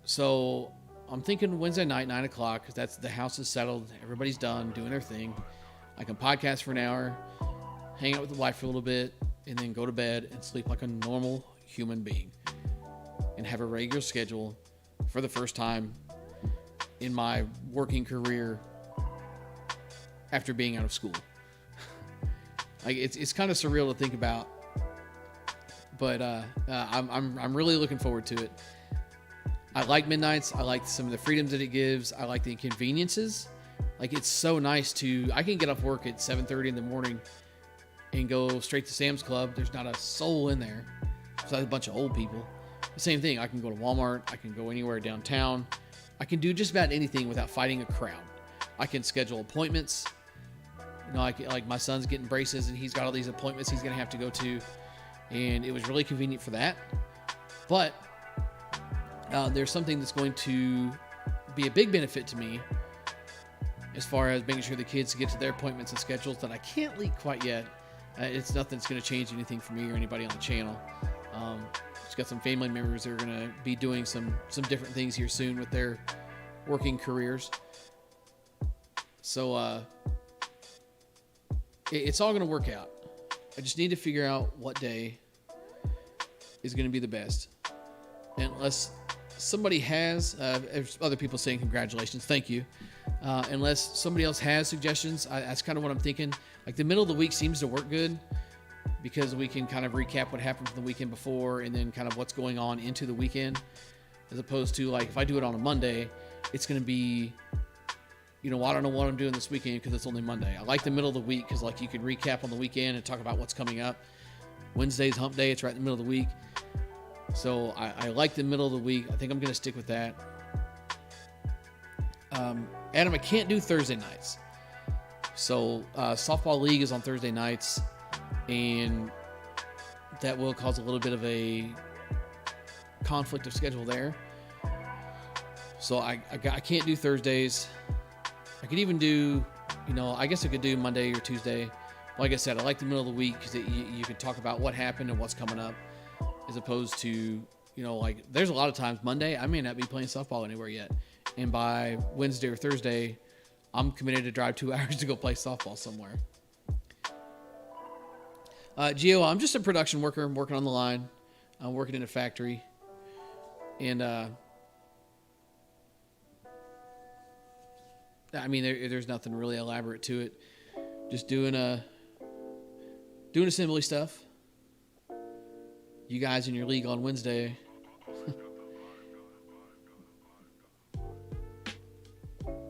So I'm thinking Wednesday night, 9 o'clock, because that's the house is settled, everybody's done doing their thing. I can podcast for an hour, hang out with the wife for a little bit, and then go to bed and sleep like a normal human being, and have a regular schedule for the first time in my working career after being out of school. Like it's kind of surreal to think about, but I'm really looking forward to it. I like midnights. I like some of the freedoms that it gives. I like the inconveniences. Like it's so nice I can get off work at 7:30 in the morning and go straight to Sam's Club. There's not a soul in there besides a bunch of old people. The same thing. I can go to Walmart. I can go anywhere downtown. I can do just about anything without fighting a crowd. I can schedule appointments. You know, like my son's getting braces and he's got all these appointments he's going to have to go to. And it was really convenient for that. But there's something that's going to be a big benefit to me as far as making sure the kids get to their appointments and schedules that I can't leak quite yet. It's nothing that's going to change anything for me or anybody on the channel. Just got some family members that are going to be doing some different things here soon with their working careers. So it's all going to work out. I just need to figure out what day is going to be the best. And unless somebody has, other people saying congratulations, thank you. Unless somebody else has suggestions, that's kind of what I'm thinking. Like the middle of the week seems to work good because we can kind of recap what happened from the weekend before and then kind of what's going on into the weekend. As opposed to like if I do it on a Monday, it's going to be, I don't know what I'm doing this weekend because it's only Monday. I like the middle of the week because like you can recap on the weekend and talk about what's coming up. Wednesday's hump day. It's right in the middle of the week. So I like the middle of the week. I think I'm going to stick with that. Adam, I can't do Thursday nights. So softball league is on Thursday nights, and that will cause a little bit of a conflict of schedule there. So I can't do Thursdays. I could even do, I guess I could do Monday or Tuesday. Like I said, I like the middle of the week because you can talk about what happened and what's coming up, as opposed to, like there's a lot of times Monday I may not be playing softball anywhere yet, and by Wednesday or Thursday I'm committed to drive 2 hours to go play softball somewhere. Gio, I'm just a production worker. I'm working on the line. I'm working in a factory, and there's nothing really elaborate to it. Just doing assembly stuff. You guys in your league on Wednesday.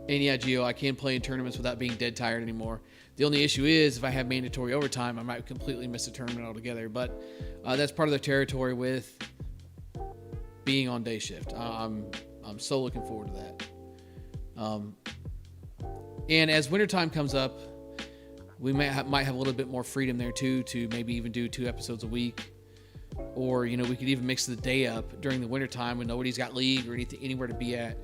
And yeah, Gio, I can't play in tournaments without being dead tired anymore. The only issue is if I have mandatory overtime, I might completely miss a tournament altogether. But that's part of the territory with being on day shift. I'm so looking forward to that. And as wintertime comes up, we might have a little bit more freedom there too, to maybe even do 2 episodes a week. Or, we could even mix the day up during the wintertime when nobody's got league or anywhere to be at.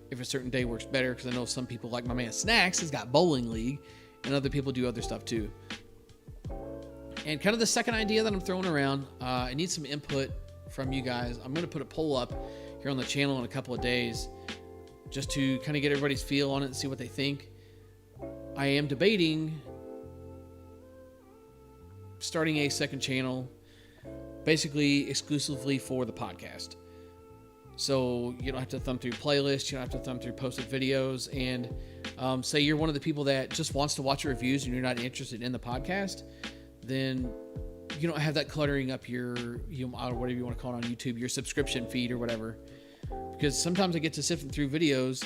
If a certain day works better, because I know some people, like my man Snacks, has got bowling league, and other people do other stuff too. And kind of the second idea that I'm throwing around, I need some input from you guys. I'm going to put a poll up here on the channel in a couple of days, just to kind of get everybody's feel on it and see what they think. I am debating starting a second channel, basically exclusively for the podcast. So you don't have to thumb through playlists, you don't have to thumb through posted videos, and say you're one of the people that just wants to watch reviews and you're not interested in the podcast, then you don't have that cluttering up your whatever you want to call it on YouTube, your subscription feed or whatever. Because sometimes I get to sifting through videos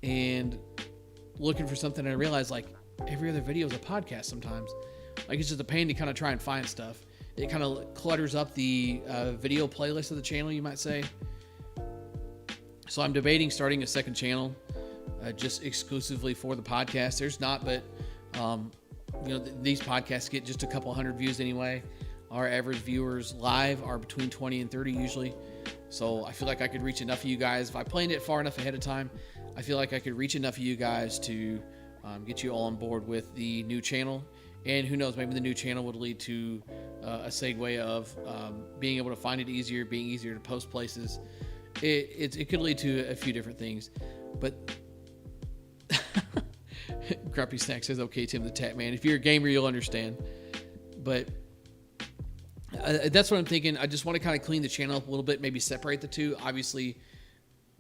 and looking for something, and I realize like every other video is a podcast sometimes. Like it's just a pain to kind of try and find stuff. It kind of clutters up the video playlist of the channel, you might say. So I'm debating starting a second channel just exclusively for the podcast. There's not, but these podcasts get just a couple hundred views anyway. Our average viewers live are between 20 and 30 usually. So I feel like I could reach enough of you guys. If I planned it far enough ahead of time, I feel like I could reach enough of you guys to get you all on board with the new channel. And who knows, maybe the new channel would lead to a segue of being able to find it easier, being easier to post places. It could lead to a few different things. But Grumpy Snack says, okay, Tim the Tap Man. If you're a gamer, you'll understand. But that's what I'm thinking. I just want to kind of clean the channel up a little bit, maybe separate the two. Obviously,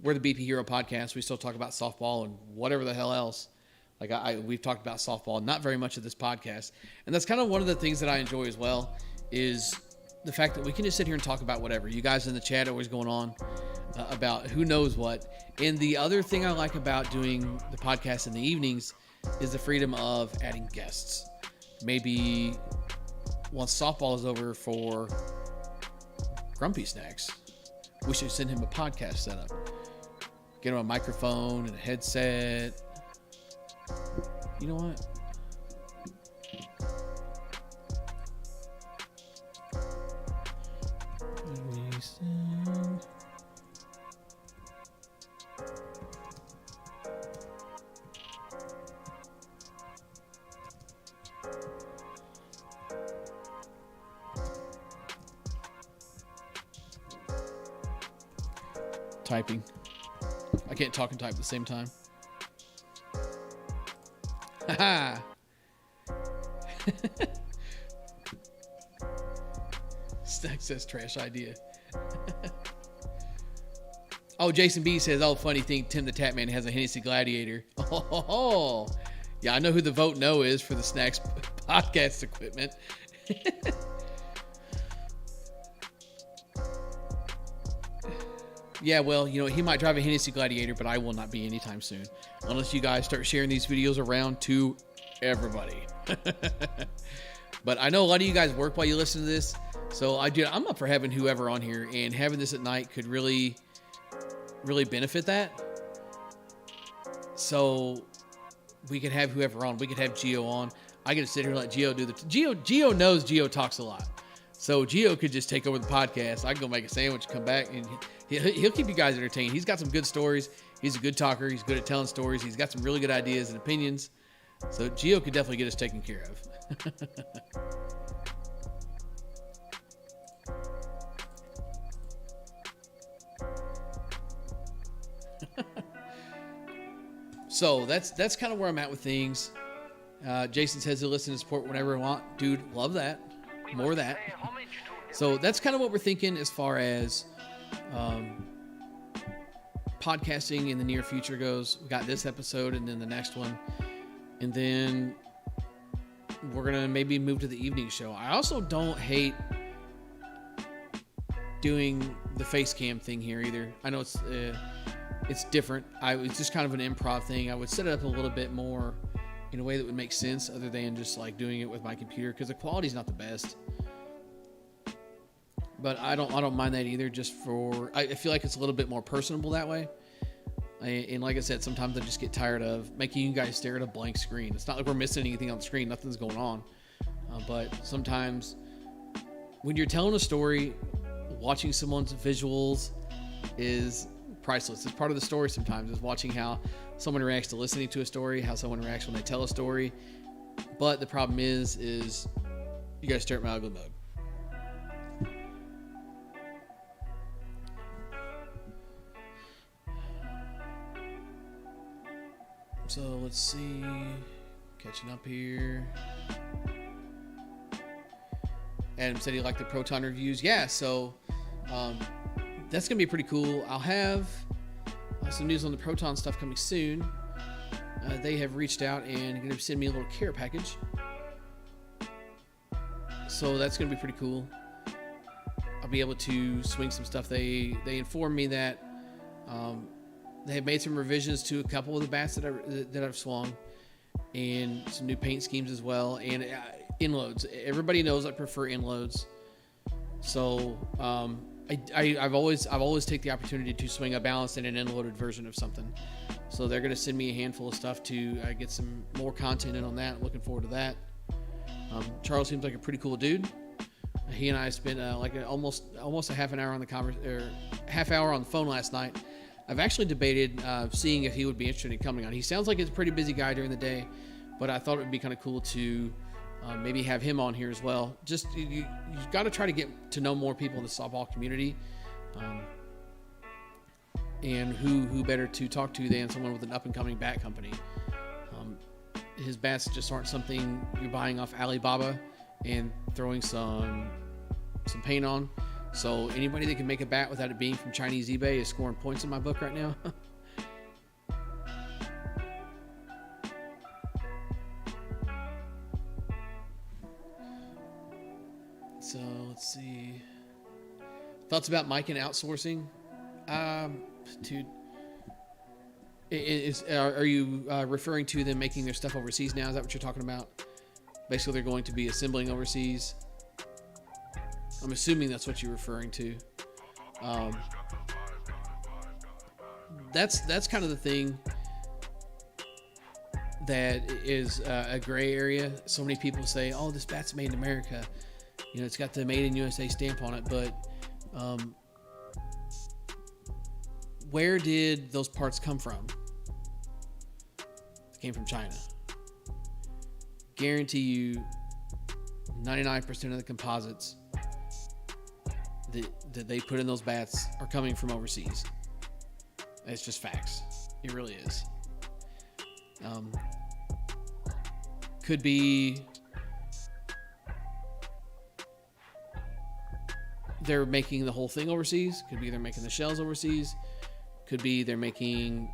we're the BP Hero podcast. We still talk about softball and whatever the hell else. Like we've talked about softball, not very much of this podcast. And that's kind of one of the things that I enjoy as well, is the fact that we can just sit here and talk about whatever. You guys in the chat are always going on about who knows what. And the other thing I like about doing the podcast in the evenings is the freedom of adding guests. Maybe once softball is over for Grumpy Snacks, we should send him a podcast setup. Get him a microphone and a headset. You know what? Typing. I can't talk and type at the same time. Haha. Stack says trash idea. Oh, Jason B says, oh, funny thing, Tim the Tap Man has a Hennessy Gladiator. Oh, yeah, I know who the vote no is for the Snacks podcast equipment. Yeah, well, he might drive a Hennessy Gladiator, but I will not be anytime soon. Unless you guys start sharing these videos around to everybody. But I know a lot of you guys work while you listen to this. So I'm up for having whoever on here, and having this at night could really, really benefit that. So we could have whoever on. We could have Gio on. I get to sit here and let Gio do Gio knows Gio talks a lot. So Gio could just take over the podcast. I can go make a sandwich, come back, and he'll keep you guys entertained. He's got some good stories. He's a good talker. He's good at telling stories. He's got some really good ideas and opinions. So Gio could definitely get us taken care of. So that's kind of where I'm at with things. Jason says he'll listen and support whenever I want. Dude, love that. More of that. So that's kind of what we're thinking as far as podcasting in the near future goes. We got this episode and then the next one. And then we're going to maybe move to the evening show. I also don't hate doing the face cam thing here either. I know it's different. It's just kind of an improv thing. I would set it up a little bit more in a way that would make sense other than just like doing it with my computer, because the quality's not the best. But I don't mind that either. Just I feel like it's a little bit more personable that way. And like I said, sometimes I just get tired of making you guys stare at a blank screen. It's not like we're missing anything on the screen. Nothing's going on. But sometimes when you're telling a story, watching someone's visuals is priceless. It's part of the story sometimes, is watching how someone reacts to listening to a story, how someone reacts when they tell a story. But the problem is you guys stare at my ugly mug. So let's see, catching up here. Adam said he liked the Proton reviews. Yeah, so that's going to be pretty cool. I'll have some news on the Proton stuff coming soon. They have reached out and going to send me a little care package. So that's going to be pretty cool. I'll be able to swing some stuff. They informed me that they have made some revisions to a couple of the bats that I've swung, and some new paint schemes as well, and inloads. Everybody knows I prefer inloads. So I've always take the opportunity to swing a balanced and an inloaded version of something. So they're going to send me a handful of stuff to get some more content in on that. Looking forward to that. Charles seems like a pretty cool dude. He and I spent almost a half an hour on half hour on the phone last night. I've actually debated seeing if he would be interested in coming on. He sounds like he's a pretty busy guy during the day, but I thought it would be kind of cool to maybe have him on here as well. Just you've got to try to get to know more people in the softball community, and who better to talk to than someone with an up and coming bat company. His bats just aren't something you're buying off Alibaba and throwing some paint on. So anybody that can make a bat without it being from Chinese eBay is scoring points in my book right now. So let's see. Thoughts about mic and outsourcing? Dude, are you referring to them making their stuff overseas now? Is that what you're talking about? Basically, they're going to be assembling overseas. I'm assuming that's what you're referring to. That's kind of the thing that is a gray area. So many people say, "Oh, this bat's made in America." You know, it's got the "Made in USA" stamp on it, but where did those parts come from? They came from China. Guarantee you, 99% of the composites that they put in those bats are coming from overseas. It's just facts. It really is. Could be they're making the whole thing overseas. Could be they're making the shells overseas. Could be they're making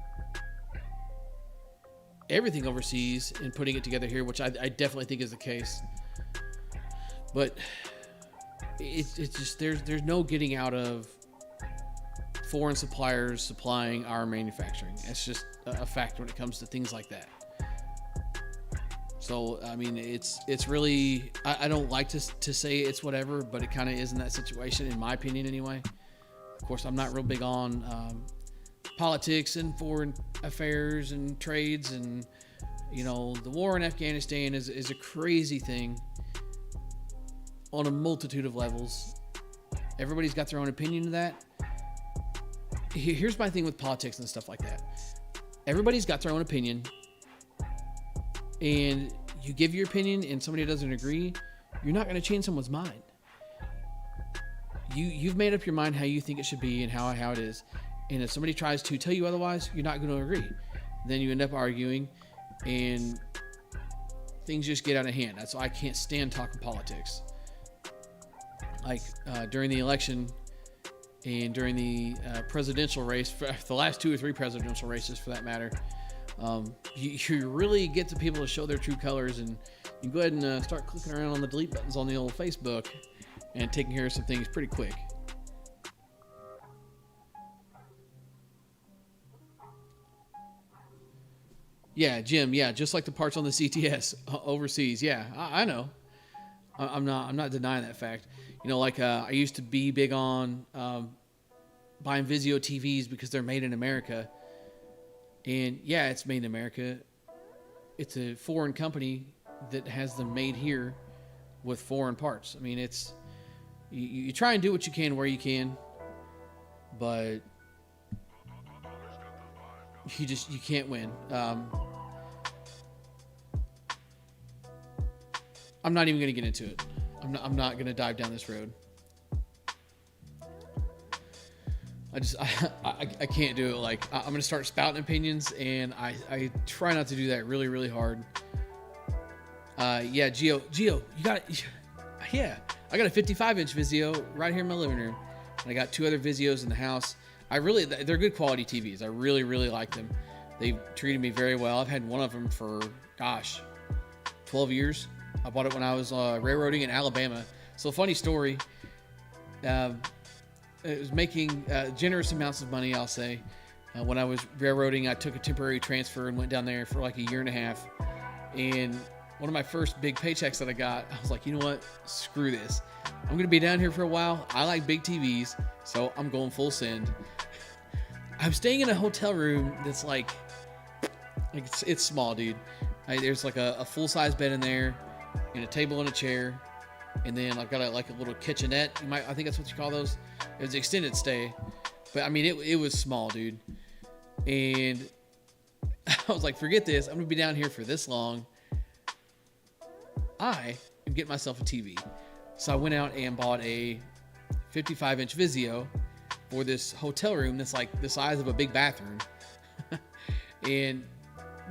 everything overseas and putting it together here, which I definitely think is the case. But it's just there's no getting out of foreign suppliers supplying our manufacturing. It's just a fact when it comes to things like that. So I mean, it's really I don't like to say it's whatever, but it kind of is in that situation, in my opinion anyway. Of course, I'm not real big on politics and foreign affairs and trades, and you know, the war in Afghanistan is a crazy thing. on a multitude of levels. Everybody's got their own opinion of that. Here's my thing with politics and stuff like that. Everybody's got their own opinion, and you give your opinion and somebody doesn't agree, you're not going to change someone's mind. You've made up your mind how you think it should be and how it is. And if somebody tries to tell you otherwise, you're not going to agree. Then you end up arguing, and things just get out of hand. That's why I can't stand talking politics. Like during the election and during the presidential race, for the last 2 or 3 presidential races for that matter, you really get to people to show their true colors, and you go ahead and start clicking around on the delete buttons on the old Facebook and taking care of some things pretty quick. Yeah, Jim. Yeah, just like the parts on the CTS overseas. Yeah, I know. I'm not denying that fact. You know, like I used to be big on buying Vizio TVs because they're made in America. And yeah, it's made in America. It's a foreign company that has them made here with foreign parts. I mean, it's you try and do what you can where you can, but you can't win. I'm not even going to get into it. I'm not going to dive down this road. I can't do it. Like, I'm going to start spouting opinions, and I try not to do that really, really hard. Yeah, Gio, you got it. Yeah, I got a 55-inch Vizio right here in my living room, and I got 2 other Vizios in the house. They're good quality TVs. I really, really like them. They've treated me very well. I've had one of them for, 12 years. I bought it when I was railroading in Alabama. So, funny story. It was making generous amounts of money, I'll say. When I was railroading, I took a temporary transfer and went down there for like a year and a half. And one of my first big paychecks that I got, I was like, you know what? Screw this. I'm going to be down here for a while. I like big TVs, so I'm going full send. I'm staying in a hotel room that's like it's small, dude. There's like a full-size bed in there, and a table and a chair, and then I've got a little kitchenette. I think that's what you call those. It was an extended stay, but I mean it was small, dude. And I was like, forget this. I'm gonna be down here for this long. I am getting myself a TV. So I went out and bought a 55-inch Vizio for this hotel room that's like the size of a big bathroom. And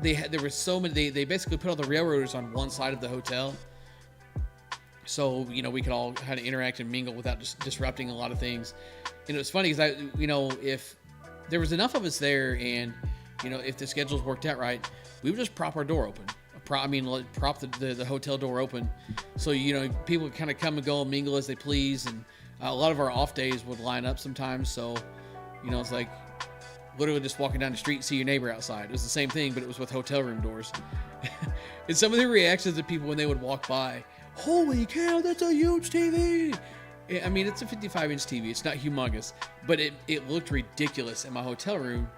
there were so many, they basically put all the railroaders on one side of the hotel. So, you know, we could all kind of interact and mingle without just disrupting a lot of things. And it was funny because if there was enough of us there and, you know, if the schedules worked out right, we would just prop our door open. Prop the hotel door open. So, you know, people would kind of come and go and mingle as they please. And a lot of our off days would line up sometimes. So, you know, it's like literally just walking down the street and see your neighbor outside. It was the same thing, but it was with hotel room doors. And some of the reactions of people when they would walk by, holy cow, that's a huge TV. I mean, it's a 55-inch TV. It's not humongous, but it looked ridiculous in my hotel room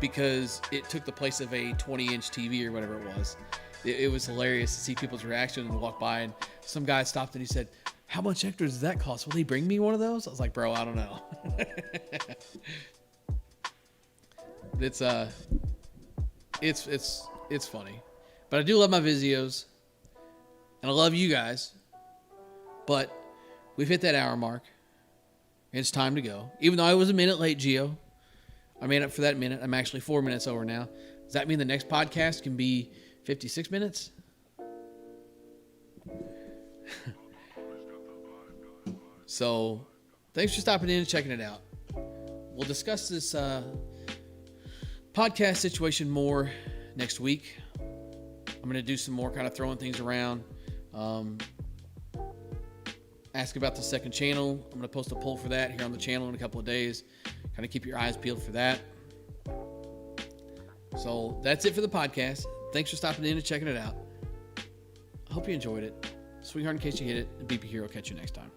because it took the place of a 20-inch TV or whatever it was. It was hilarious to see people's reaction and walk by, and some guy stopped and he said, how much extra does that cost? Will they bring me one of those? I was like, bro, I don't know. It's funny, but I do love my Vizios, and I love you guys. But we've hit that hour mark, and it's time to go. Even though I was a minute late, Gio, I made up for that minute. I'm actually 4 minutes over now. Does that mean the next podcast can be 56 minutes? So, thanks for stopping in and checking it out. We'll discuss this podcast situation more next week. I'm going to do some more kind of throwing things around. Ask about the second channel. I'm going to post a poll for that here on the channel in a couple of days. Kind of keep your eyes peeled for that. So that's it for the podcast. Thanks for stopping in and checking it out. I hope you enjoyed it. Sweetheart, in case you hit it, and BP Hero. Catch you next time.